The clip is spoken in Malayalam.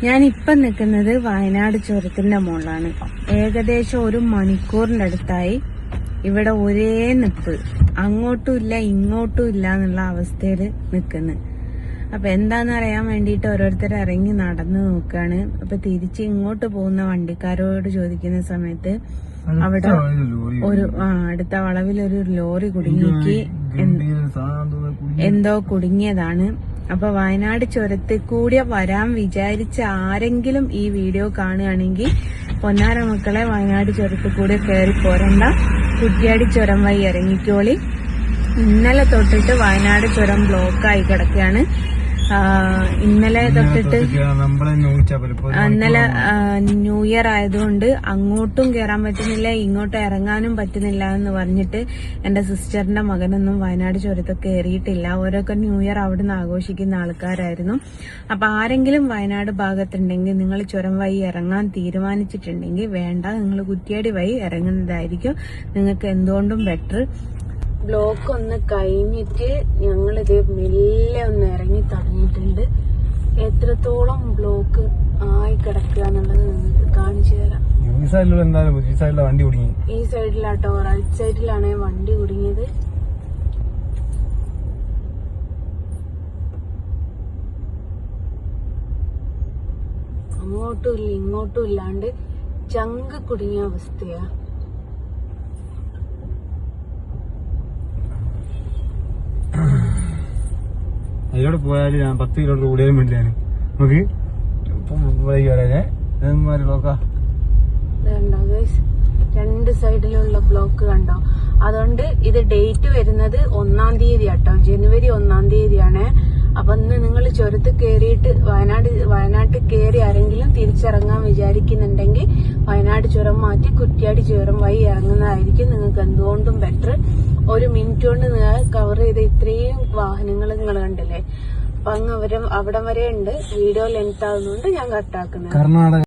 ഞാനിപ്പം നിൽക്കുന്നത് വയനാട് ചുരത്തിന്റെ മുകളിലാണ്. ഏകദേശം 1 മണിക്കൂറിന്റെ അടുത്തായി ഇവിടെ ഒരേ നിപ്പ്, അങ്ങോട്ടും ഇല്ല ഇങ്ങോട്ടും ഇല്ല എന്നുള്ള അവസ്ഥയിൽ നിൽക്കുന്നു. അപ്പൊ എന്താന്ന് അറിയാൻ വേണ്ടിയിട്ട് ഓരോരുത്തർ ഇറങ്ങി നടന്നു നോക്കാണ്. അപ്പൊ തിരിച്ച് ഇങ്ങോട്ട് പോകുന്ന വണ്ടിക്കാരോട് ചോദിക്കുന്ന സമയത്ത് അവിടെ അടുത്ത വളവിൽ ഒരു ലോറി കുടുങ്ങിക്ക് എന്തോ കുടുങ്ങിയതാണ്. അപ്പൊ വയനാട് ചുരത്തിൽ കൂടി വരാൻ വിചാരിച്ച ആരെങ്കിലും ഈ വീഡിയോ കാണുകയാണെങ്കിൽ പൊന്നാര മക്കളെ, വയനാട് ചുരത്തിൽ കൂടി കയറി പോരണ്ട, കുറ്റ്യാടി ചുരം വഴി ഇറങ്ങിക്കോളി. ഇന്നലെ തൊട്ടിട്ട് വയനാട് ചുരം ബ്ലോക്കായി കിടക്കുകയാണ്. ഇന്നലെ തൊട്ടിട്ട് ഇന്നലെ ന്യൂ ഇയർ ആയതുകൊണ്ട് അങ്ങോട്ടും കയറാൻ പറ്റുന്നില്ല, ഇങ്ങോട്ടും ഇറങ്ങാനും പറ്റുന്നില്ല എന്ന് പറഞ്ഞിട്ട് എന്റെ സിസ്റ്ററിന്റെ മകനൊന്നും വയനാട് ചുരത്തിൽ കയറിയിട്ടില്ല. ഓരോക്കെ ന്യൂ ഇയർ അവിടുന്ന് ആഘോഷിക്കുന്ന ആൾക്കാരായിരുന്നു. അപ്പൊ ആരെങ്കിലും വയനാട് ഭാഗത്തുണ്ടെങ്കിൽ നിങ്ങൾ ചുരം വഴി ഇറങ്ങാൻ തീരുമാനിച്ചിട്ടുണ്ടെങ്കിൽ വേണ്ട, നിങ്ങൾ കുറ്റ്യാടി വഴി ഇറങ്ങുന്നതായിരിക്കും നിങ്ങൾക്ക് എന്തുകൊണ്ടും ബെറ്റർ. ബ്ലോക്ക് ഒന്ന് കഴിഞ്ഞിട്ട് ഞങ്ങളിത് മെല്ലെ ഒന്ന് ഇറങ്ങി തുടങ്ങിയിട്ടുണ്ട്. എത്രത്തോളം ബ്ലോക്ക് ആയി കിടക്കുക എന്നുള്ളത് നിങ്ങൾക്ക് കാണിച്ചു തരാം. ഈ സൈഡിലാട്ടോ, റൈറ്റ് സൈഡിലാണ് വണ്ടി കുടുങ്ങിയത്. അങ്ങോട്ടും ഇല്ല ഇങ്ങോട്ടും ഇല്ലാണ്ട് ചങ്ക് കുടുങ്ങിയ അവസ്ഥയാ. അതിലൂടെ പോയാല് ഞാൻ 10 കിലോമീറ്റർ കൂടിയാലും വേണ്ടിയാണ് നമുക്ക് നോക്കാം. രണ്ട് സൈഡിലുള്ള ബ്ലോക്ക് കണ്ടോ. അതുകൊണ്ട് ഇത് ഡേറ്റ് വരുന്നത് 1-ാം തീയതി ആട്ടോ, ജനുവരി 1-ാം തീയതിയാണ്. അപ്പൊ ഇന്ന് നിങ്ങൾ ചുരത്ത് കയറിയിട്ട് വയനാട്ടിൽ കയറി ആരെങ്കിലും തിരിച്ചിറങ്ങാൻ വിചാരിക്കുന്നുണ്ടെങ്കിൽ വയനാട് ചുരം മാറ്റി കുറ്റ്യാടി ചുരം വഴി ഇറങ്ങുന്നതായിരിക്കും നിങ്ങൾക്ക് എന്തുകൊണ്ടും ബെറ്റർ. 1 മിനിറ്റ് കൊണ്ട് നിങ്ങൾ കവർ ചെയ്ത ഇത്രയും വാഹനങ്ങൾ നിങ്ങൾ കണ്ടില്ലേ. അപ്പൊ അങ്ങ് അവിടം വരെ ഉണ്ട്. വീഡിയോ ലെങ്ത് ആവുന്നതുകൊണ്ട് ഞാൻ കട്ടാക്കുന്നത്.